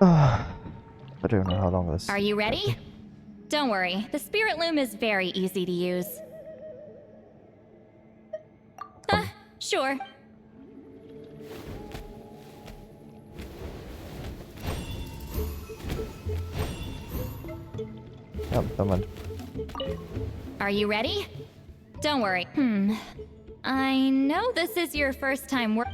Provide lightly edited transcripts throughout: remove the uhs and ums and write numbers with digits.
I don't know how long this. Are you ready? Don't worry, the spirit loom is very easy to use. Sure. Oh, never mind. Are you ready? Don't worry. I know this is your first time work.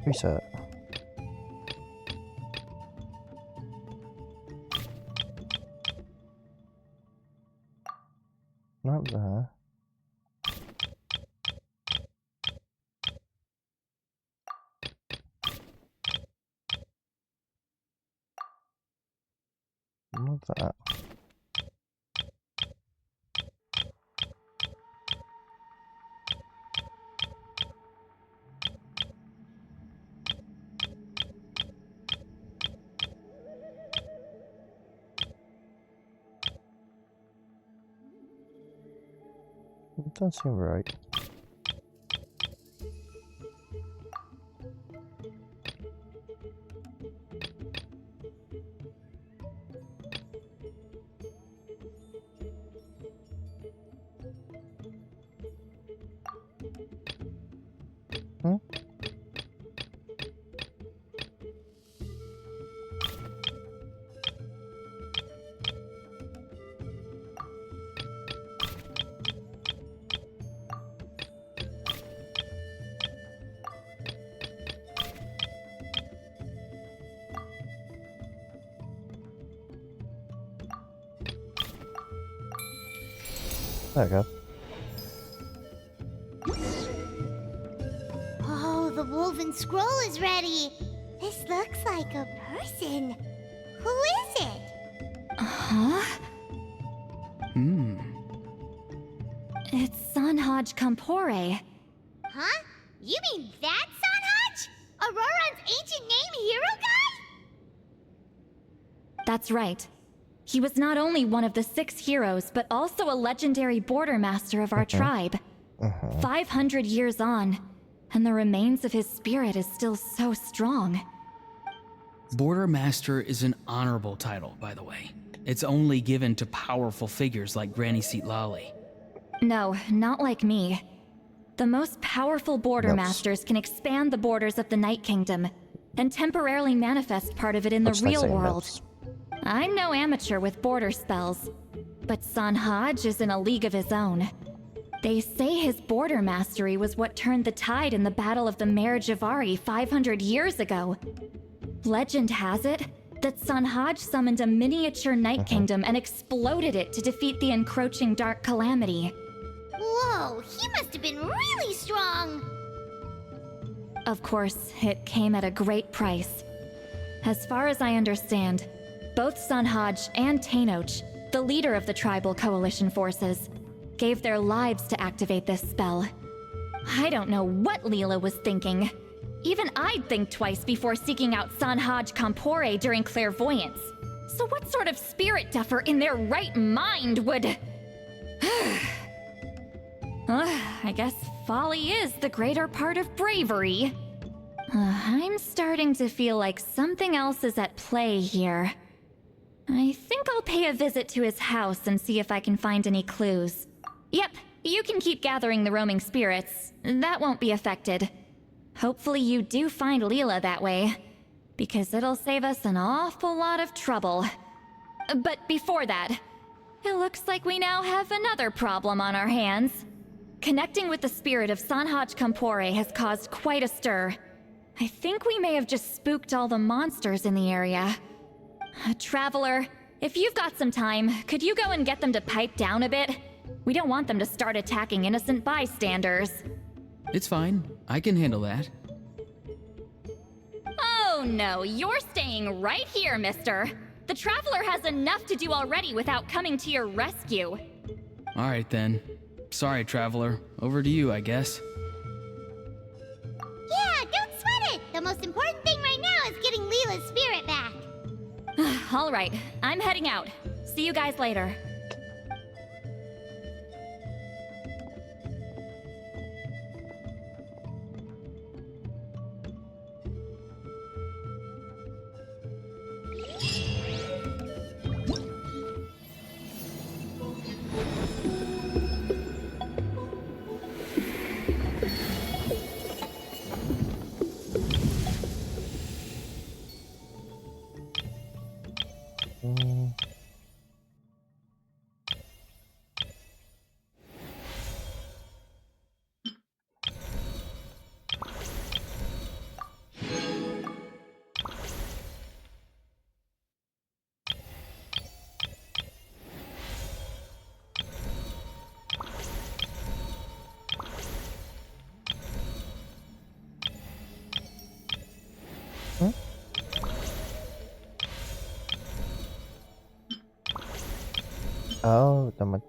Reset. Not there. Not that. It doesn't seem right. There we go. Oh, the woven scroll is ready. This looks like a person. Who is it? Huh? It's Sanhaj Kampore. Huh? You mean that Sanhaj? Auroran's ancient name hero guy? That's right. He was not only one of the 6 heroes, but also a legendary border master of our tribe. 500 years on, and the remains of his spirit is still so strong. Border Master is an honorable title, by the way. It's only given to powerful figures like Granny Seatlali. No, not like me. The most powerful border Yes. masters can expand the borders of the Night Kingdom and temporarily manifest part of it in the Looks like real saying world. that's- I'm no amateur with border spells, but Sanhaj is in a league of his own. They say his border mastery was what turned the tide in the Battle of the Mare Javari 500 years ago. Legend has it that Sanhaj summoned a miniature Night Kingdom and exploded it to defeat the encroaching Dark Calamity. Whoa, he must have been really strong. Of course, it came at a great price. As far as I understand, both Sanhaj and Tainoch, the leader of the tribal coalition forces, gave their lives to activate this spell. I don't know what Leela was thinking. Even I'd think twice before seeking out Sanhaj Kampore during clairvoyance. So what sort of spirit duffer in their right mind would... I guess folly is the greater part of bravery. I'm starting to feel like something else is at play here. I think I'll pay a visit to his house and see if I can find any clues. Yep, you can keep gathering the roaming spirits. That won't be affected. Hopefully you do find Leela that way, because it'll save us an awful lot of trouble. But before that, it looks like we now have another problem on our hands. Connecting with the spirit of Sanhaj Kampore has caused quite a stir. I think we may have just spooked all the monsters in the area. Traveler, If you've got some time, could you go and get them to pipe down a bit? We don't want them to start attacking innocent bystanders. It's fine. I can handle that. Oh no, you're staying right here, mister. The Traveler has enough to do already without coming to your rescue. All right then. Sorry, Traveler. Over to you, I guess. Yeah, don't sweat it! The most important thing right now is getting Leela's spirit back. All right, I'm heading out. See you guys later. Oh, damn.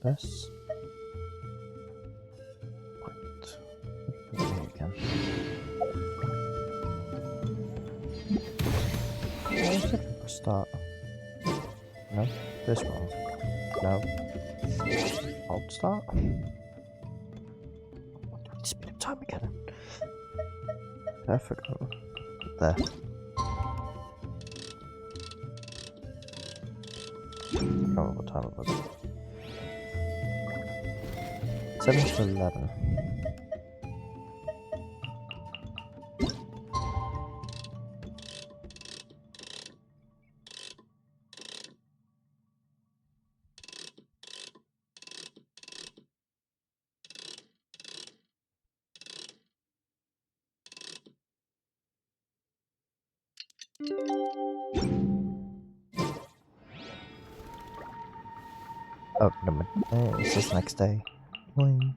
This. What? Again. Where's the start? No, this one. No. Alt start. Speed up time again. I forgot. There. I can't remember what time it was. 7 to 11. Oh, no, it's this next day. Boing.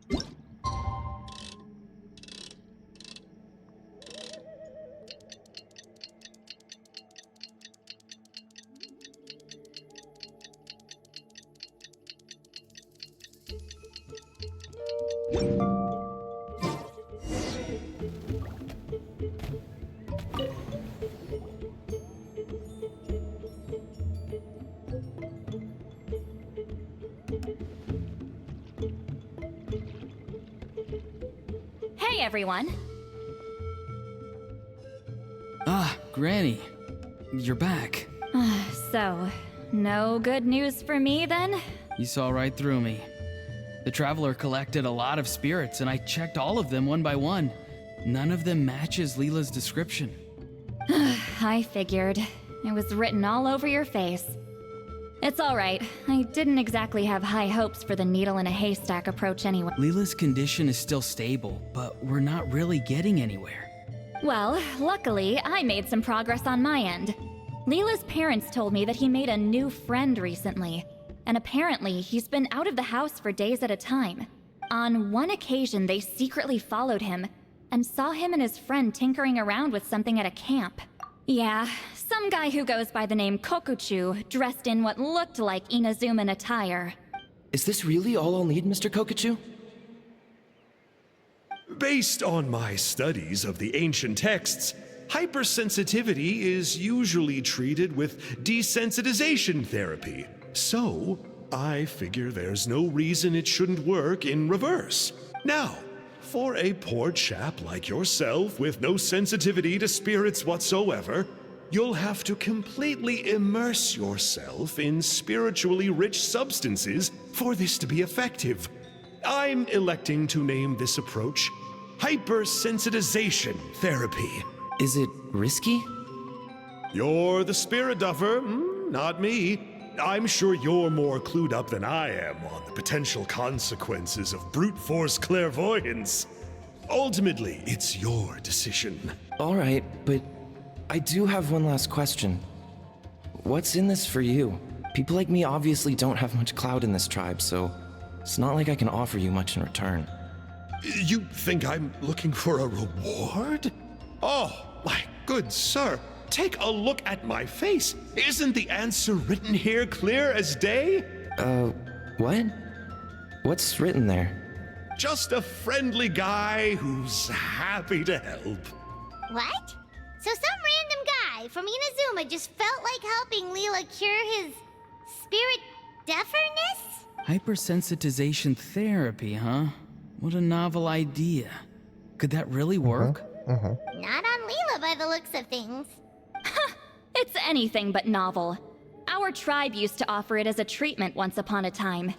Hey everyone. Ah, Granny. You're back. So, no good news for me then? You saw right through me. The Traveler collected a lot of spirits, and I checked all of them one by one. None of them matches Leela's description. I figured. It was written all over your face. It's alright. I didn't exactly have high hopes for the needle in a haystack approach anyway. Leela's condition is still stable, but we're not really getting anywhere. Well, luckily, I made some progress on my end. Leela's parents told me that he made a new friend recently, and apparently he's been out of the house for days at a time. On one occasion, they secretly followed him and saw him and his friend tinkering around with something at a camp. Yeah, some guy who goes by the name Kokuchu, dressed in what looked like Inazuman attire. Is this really all I'll need, Mr. Kokachu? Based on my studies of the ancient texts, hypersensitivity is usually treated with desensitization therapy. So, I figure there's no reason it shouldn't work in reverse. Now, for a poor chap like yourself with no sensitivity to spirits whatsoever, you'll have to completely immerse yourself in spiritually rich substances for this to be effective. I'm electing to name this approach hypersensitization therapy. Is it risky? You're the spirit duffer, not me. I'm sure you're more clued up than I am on the potential consequences of brute force clairvoyance. Ultimately, it's your decision. All right, but I do have one last question. What's in this for you? People like me obviously don't have much clout in this tribe, so it's not like I can offer you much in return. You think I'm looking for a reward? Oh, my good sir, take a look at my face. Isn't the answer written here clear as day? What? What's written there? Just a friendly guy who's happy to help. What? So some random guy from Inazuma just felt like helping Leela cure his spirit deaferness? Hypersensitization therapy, huh? What a novel idea. Could that really work? Not on Leela by the looks of things. It's anything but novel. Our tribe used to offer it as a treatment once upon a time.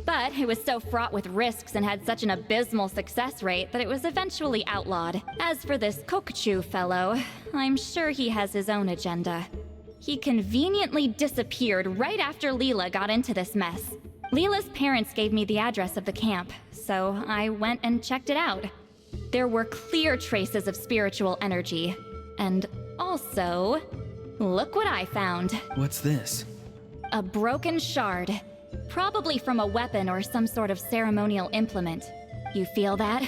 But it was so fraught with risks and had such an abysmal success rate that it was eventually outlawed. As for this Kokuchu fellow, I'm sure he has his own agenda. He conveniently disappeared right after Leela got into this mess. Leela's parents gave me the address of the camp, so I went and checked it out. There were clear traces of spiritual energy. And also, look what I found. What's this? A broken shard. Probably from a weapon or some sort of ceremonial implement. You feel that?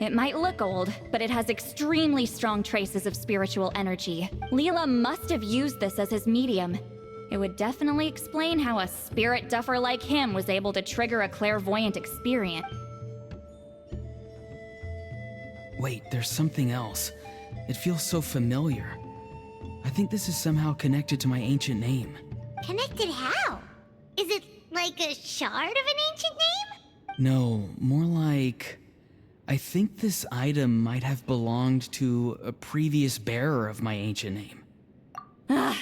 It might look old, but it has extremely strong traces of spiritual energy. Leela must have used this as his medium. It would definitely explain how a spirit duffer like him was able to trigger a clairvoyant experience. Wait, there's something else. It feels so familiar. I think this is somehow connected to my ancient name. Connected how? Is it like a shard of an ancient name? No, more like... I think this item might have belonged to a previous bearer of my ancient name.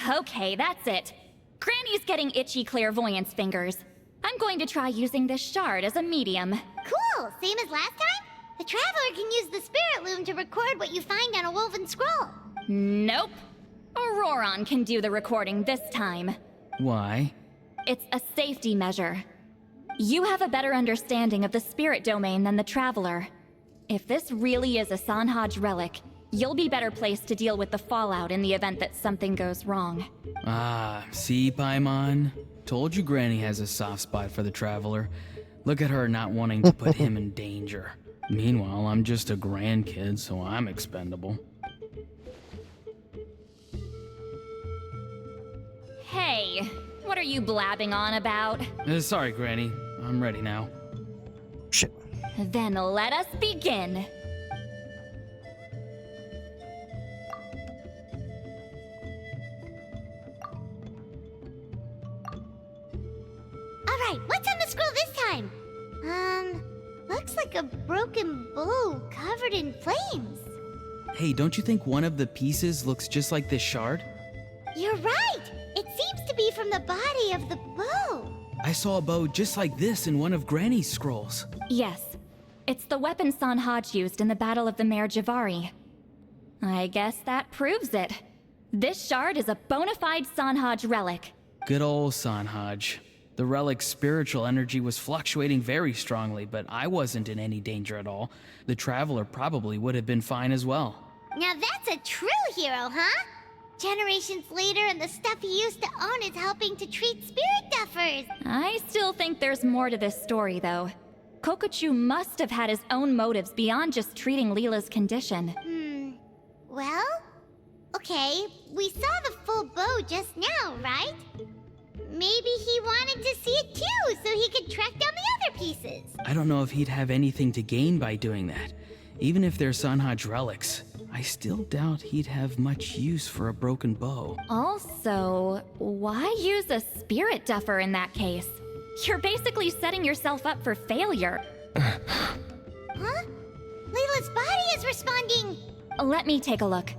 Okay, that's it. Granny's getting itchy clairvoyance fingers. I'm going to try using this shard as a medium. Cool, same as last time? The Traveler can use the Spirit Loom to record what you find on a woven scroll. Nope. Auroron can do the recording this time. Why? It's a safety measure. You have a better understanding of the spirit domain than the Traveler. If this really is a Sanhaj relic, you'll be better placed to deal with the fallout in the event that something goes wrong. Ah, see, Paimon? Told you Granny has a soft spot for the Traveler. Look at her not wanting to put him in danger. Meanwhile, I'm just a grandkid, so I'm expendable. Hey, what are you blabbing on about? Sorry, Granny. I'm ready now. Shit. Then let us begin. Alright, what's on the scroll this time? Looks like a broken bow covered in flames. Hey, don't you think one of the pieces looks just like this shard? You're right! It seems to be from the body of the bow. I saw a bow just like this in one of Granny's scrolls. Yes, it's the weapon Sanhaj used in the Battle of the Mare Javari. I guess that proves it. This shard is a bona fide Sanhaj relic. Good old Sanhaj. The relic's spiritual energy was fluctuating very strongly, but I wasn't in any danger at all. The Traveler probably would have been fine as well. Now that's a true hero, huh? Generations later and the stuff he used to own is helping to treat spirit duffers. I still think there's more to this story, though. Kokuchu must have had his own motives beyond just treating Leela's condition. Well, okay, we saw the full bow just now, right? Maybe he wanted to see it too, so he could track down the other pieces. I don't know if he'd have anything to gain by doing that. Even if they're Sanhaj relics, I still doubt he'd have much use for a broken bow. Also, why use a spirit duffer in that case? You're basically setting yourself up for failure. Huh? Leela's body is responding! Let me take a look.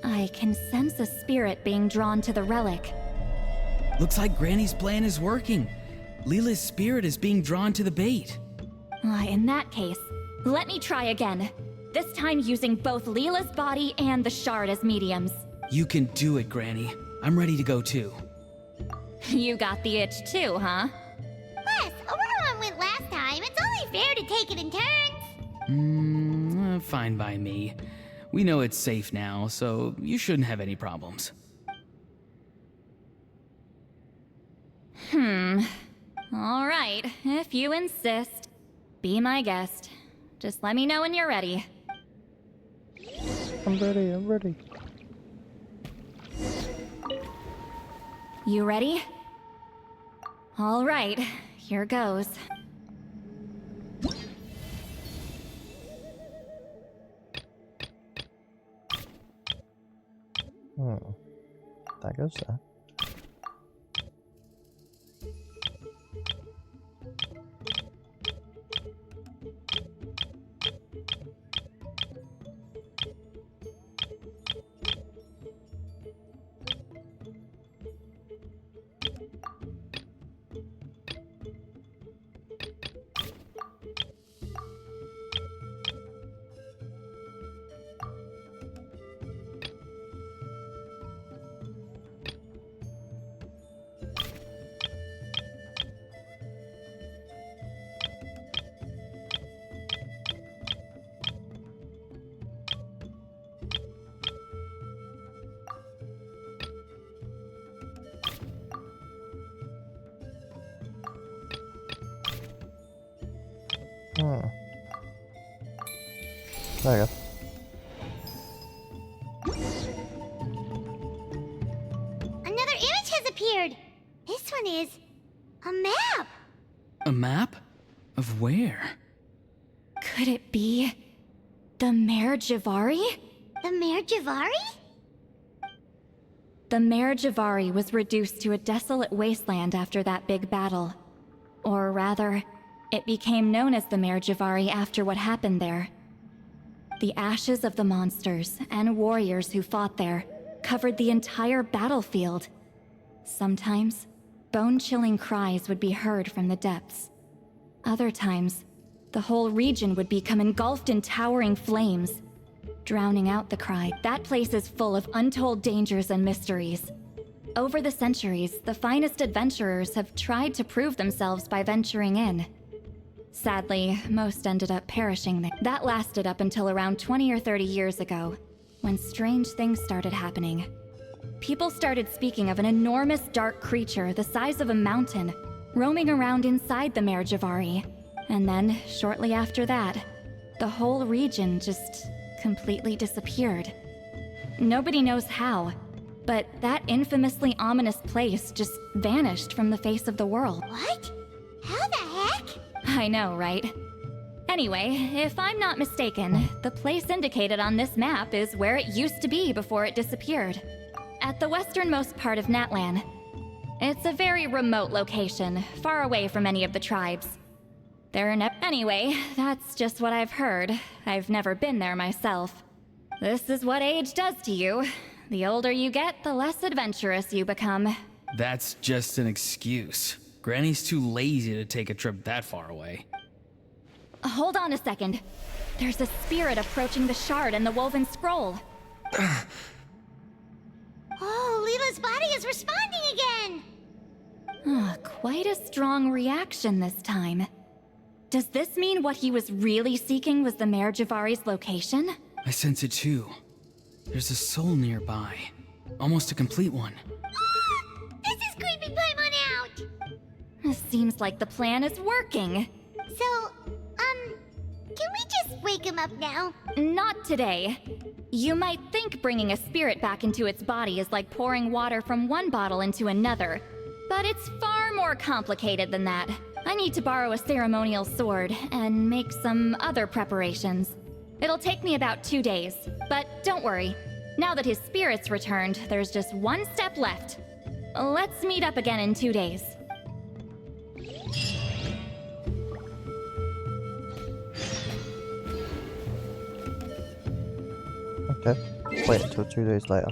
I can sense a spirit being drawn to the relic. Looks like Granny's plan is working. Leela's spirit is being drawn to the bait. In that case, Let me try again. This time using both Leela's body and the shard as mediums. You can do it, Granny. I'm ready to go too. You got the itch too, huh? Plus, Aurora went last time. It's only fair to take it in turns. Fine by me. We know it's safe now, so you shouldn't have any problems. All right, if you insist. Be my guest. Just let me know when you're ready. I'm ready, I'm ready. You ready? All right, here goes. That goes there. There you go. Another image has appeared. This one is a map. A map? Of where? Could it be the Mare Javari? The Mare Javari? The Mare Javari was reduced to a desolate wasteland after that big battle. Or rather, it became known as the Mare Javari after what happened there. The ashes of the monsters and warriors who fought there covered the entire battlefield. Sometimes, bone-chilling cries would be heard from the depths. Other times, the whole region would become engulfed in towering flames, drowning out the cry. That place is full of untold dangers and mysteries. Over the centuries, the finest adventurers have tried to prove themselves by venturing in. Sadly, most ended up perishing there. That lasted up until around 20 or 30 years ago, when strange things started happening. People started speaking of an enormous dark creature the size of a mountain, roaming around inside the Mare Javari. And then, shortly after that, the whole region just completely disappeared. Nobody knows how, but that infamously ominous place just vanished from the face of the world. What? How the heck? I know, right? Anyway, if I'm not mistaken, the place indicated on this map is where it used to be before it disappeared. At the westernmost part of Natlan. It's a very remote location, far away from any of the tribes. Anyway, that's just what I've heard. I've never been there myself. This is what age does to you. The older you get, the less adventurous you become. That's just an excuse. Granny's too lazy to take a trip that far away. Hold on a second. There's a spirit approaching the shard and the woven scroll. Oh, Leela's body is responding again! Quite a strong reaction this time. Does this mean what he was really seeking was the Mare Javari's location? I sense it too. There's a soul nearby. Almost a complete one. This is creeping Paimon out! Seems like the plan is working. So, can we just wake him up now? Not today. You might think bringing a spirit back into its body is like pouring water from one bottle into another, but it's far more complicated than that. I need to borrow a ceremonial sword and make some other preparations. It'll take me about 2 days, but don't worry. Now that his spirit's returned, there's just one step left. Let's meet up again in 2 days. Okay, let's wait until 2 days later.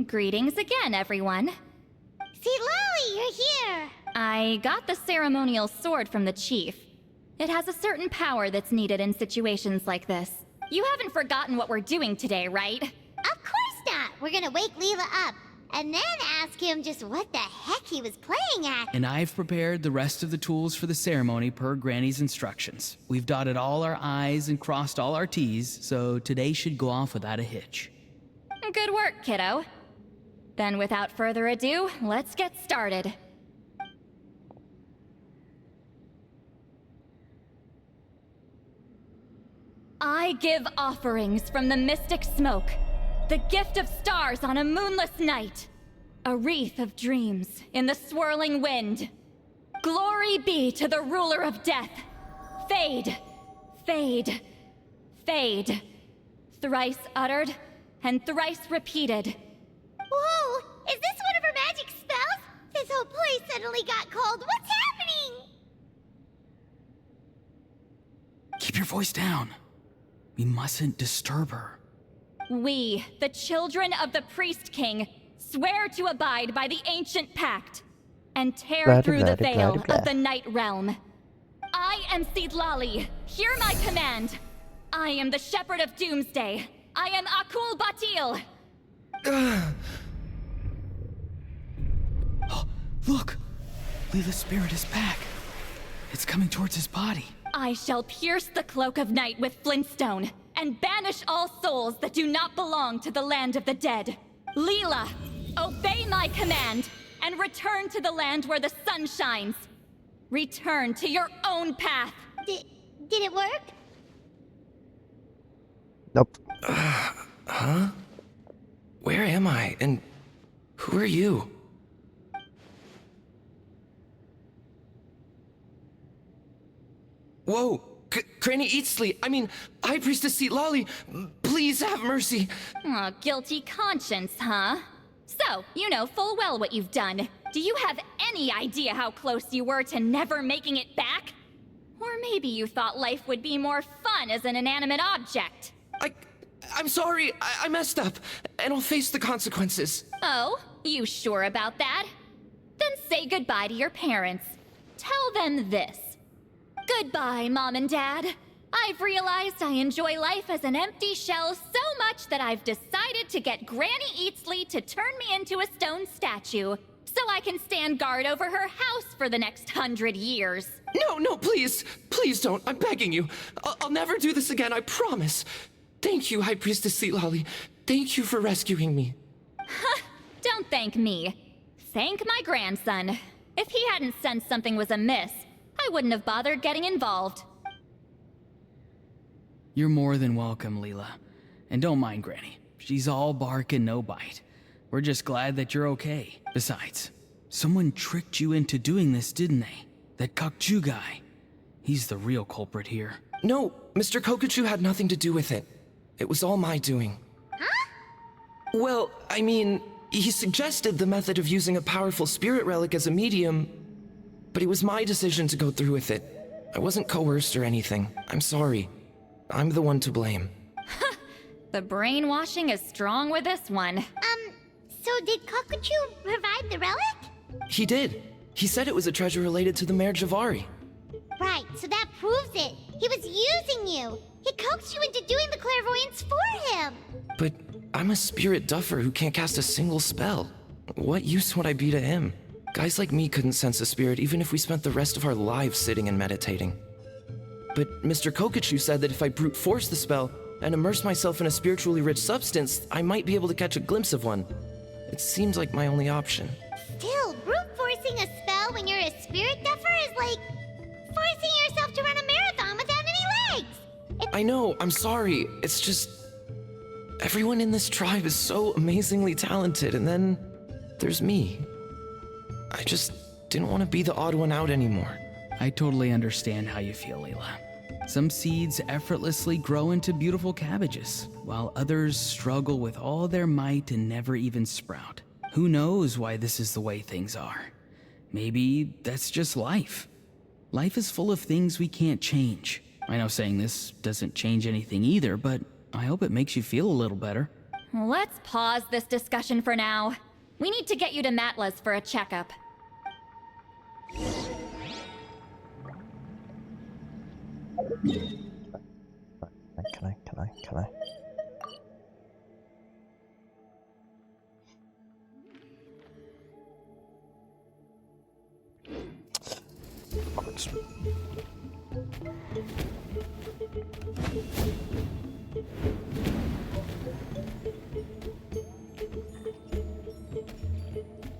Greetings again, everyone. See, Lolly, you're here. I got the ceremonial sword from the chief. It has a certain power that's needed in situations like this. You haven't forgotten what we're doing today, right? Of course not. We're gonna wake Leela up and then ask him just what the heck he was playing at. And I've prepared the rest of the tools for the ceremony per Granny's instructions. We've dotted all our I's and crossed all our T's, so today should go off without a hitch. Good work, kiddo. Then without further ado, let's get started. I give offerings from the mystic smoke, the gift of stars on a moonless night, a wreath of dreams in the swirling wind. Glory be to the ruler of death. Fade, fade, fade. Thrice uttered and thrice repeated. Whoa! Is this one of her magic spells? This whole place suddenly got cold. What's happening? Keep your voice down. We mustn't disturb her. We, the children of the Priest King, swear to abide by the ancient pact and tear Blah, through blah, the blah, veil blah, blah. of the Night Realm. I am Seedlali. Hear my command. I am the Shepherd of Doomsday. I am Akul Batil. Oh, look! Leela's spirit is back. It's coming towards his body. I shall pierce the cloak of night with flintstone and banish all souls that do not belong to the land of the dead. Leela, obey my command and return to the land where the sun shines. Return to your own path. Did it work? Nope. Huh? Where am I? And who are you? Whoa! Granny Eatsley, I mean, High Priestess Seedlali, please have mercy. Aw, guilty conscience, huh? So, you know full well what you've done. Do you have any idea how close you were to never making it back? Or maybe you thought life would be more fun as an inanimate object. I'm sorry, I messed up, and I'll face the consequences. Oh, you sure about that? Then say goodbye to your parents. Tell them this. Goodbye, Mom and Dad. I've realized I enjoy life as an empty shell so much that I've decided to get Granny Eatsley to turn me into a stone statue, so I can stand guard over her house for the next 100 years. No, please. Please don't. I'm begging you. I'll never do this again, I promise. Thank you, High Priestess Seedlali. Thank you for rescuing me. Don't thank me. Thank my grandson. If he hadn't sensed something was amiss, I wouldn't have bothered getting involved. You're more than welcome, Leela. And don't mind Granny. She's all bark and no bite. We're just glad that you're okay. Besides, someone tricked you into doing this, didn't they? That Kakju guy. He's the real culprit here. No, Mr. Kokachu had nothing to do with it. It was all my doing. Huh? Well, I mean, he suggested the method of using a powerful spirit relic as a medium, but it was my decision to go through with it. I wasn't coerced or anything. I'm sorry. I'm the one to blame. The brainwashing is strong with this one. So did Kokuchu provide the relic? He did. He said it was a treasure related to the Mare Javari. Right, so that proves it. He was using you. He coaxed you into doing the clairvoyance for him. But I'm a spirit duffer who can't cast a single spell. What use would I be to him? Guys like me couldn't sense a spirit even if we spent the rest of our lives sitting and meditating. But Mr. Kokachu said that if I brute force the spell and immerse myself in a spiritually rich substance, I might be able to catch a glimpse of one. It seems like my only option. Still, brute forcing a spell when you're a spirit duffer is like forcing yourself to run a marathon without any legs. I know, I'm sorry. It's just... everyone in this tribe is so amazingly talented, and then there's me. I just didn't want to be the odd one out anymore. I totally understand how you feel, Leela. Some seeds effortlessly grow into beautiful cabbages, while others struggle with all their might and never even sprout. Who knows why this is the way things are? Maybe that's just life. Life is full of things we can't change. I know saying this doesn't change anything either, but I hope it makes you feel a little better. Let's pause this discussion for now. We need to get you to Matla's for a checkup. Can I?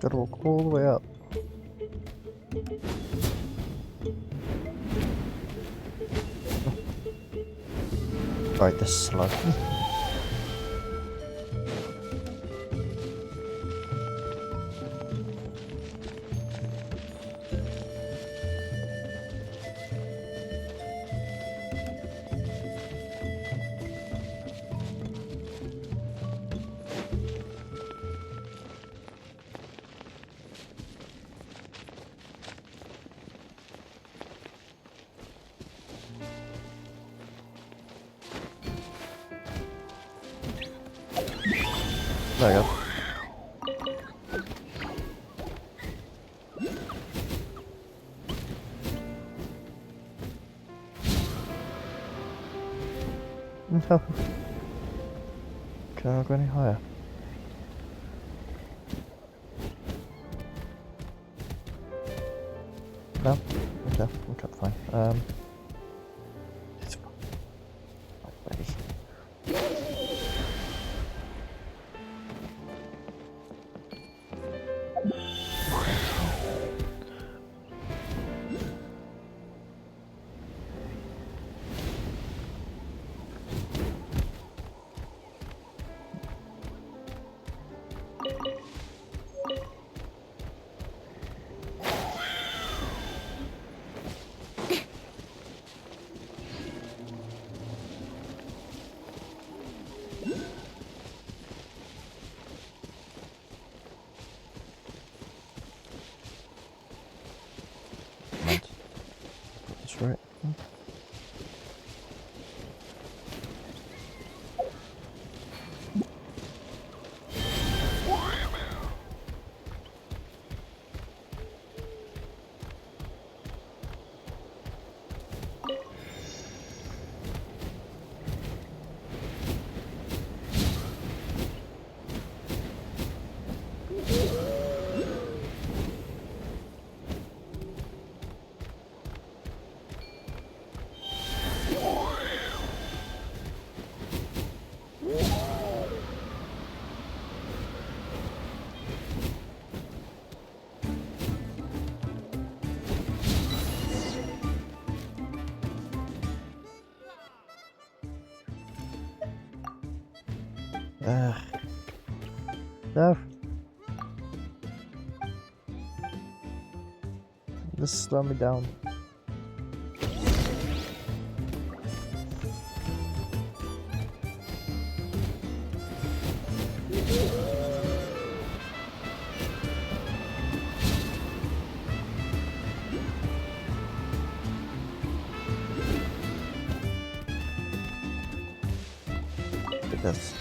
Gotta walk all the way up. Alright, this is slow. There you go. No. Can I go any higher? No? Okay, fine. It's fine. Ready. That's right. No. Just slow me down. Look at this.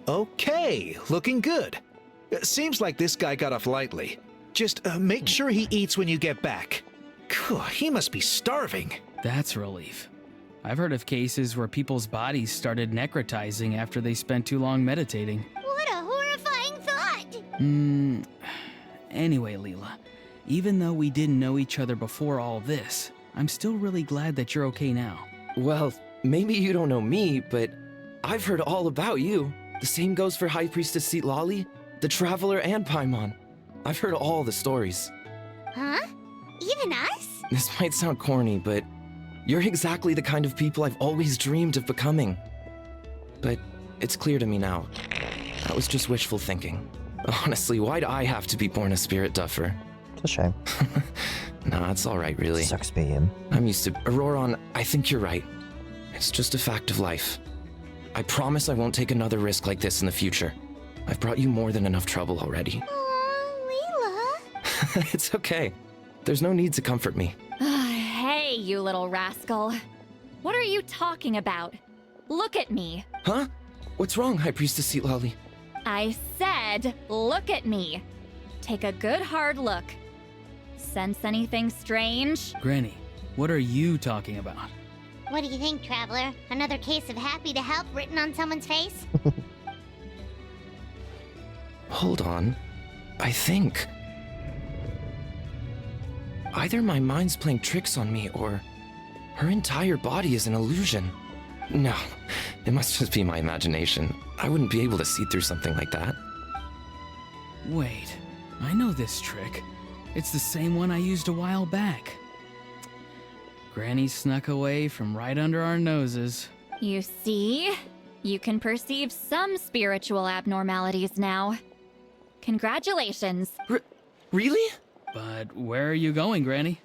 Okay, looking good. Seems like this guy got off lightly. Just make sure he eats when you get back. He must be starving. That's a relief. I've heard of cases where people's bodies started necrotizing after they spent too long meditating. What a horrifying thought! Anyway, Leela, even though we didn't know each other before all this, I'm still really glad that you're okay now. Well, maybe you don't know me, but I've heard all about you. The same goes for High Priestess Lolly, the Traveler, and Paimon. I've heard all the stories. Huh? Even us? This might sound corny, but you're exactly the kind of people I've always dreamed of becoming. But it's clear to me now. That was just wishful thinking. Honestly, why'd I have to be born a spirit duffer? It's a shame. Nah, it's alright, really. Sucks to be him. I'm used to... Auroron, I think you're right. It's just a fact of life. I promise I won't take another risk like this in the future. I've brought you more than enough trouble already. Aw, Leela. It's okay. There's no need to comfort me. Hey, you little rascal. What are you talking about? Look at me. Huh? What's wrong, High Priestess Lolly? I said, look at me. Take a good hard look. Sense anything strange? Granny, what are you talking about? What do you think, Traveler? Another case of happy to help written on someone's face? Hold on. I think... either my mind's playing tricks on me, or her entire body is an illusion. No, it must just be my imagination. I wouldn't be able to see through something like that. Wait, I know this trick. It's the same one I used a while back. Granny snuck away from right under our noses. You see? You can perceive some spiritual abnormalities now. Congratulations. Really? But where are you going, Granny?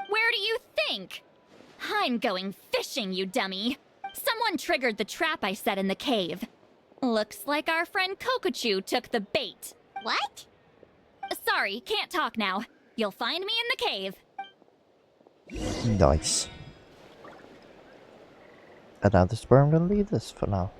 Where do you think? I'm going fishing, you dummy. Someone triggered the trap I set in the cave. Looks like our friend Kokochu took the bait. What? Sorry, can't talk now. You'll find me in the cave. Nice. And now this is where I'm going to leave this for now.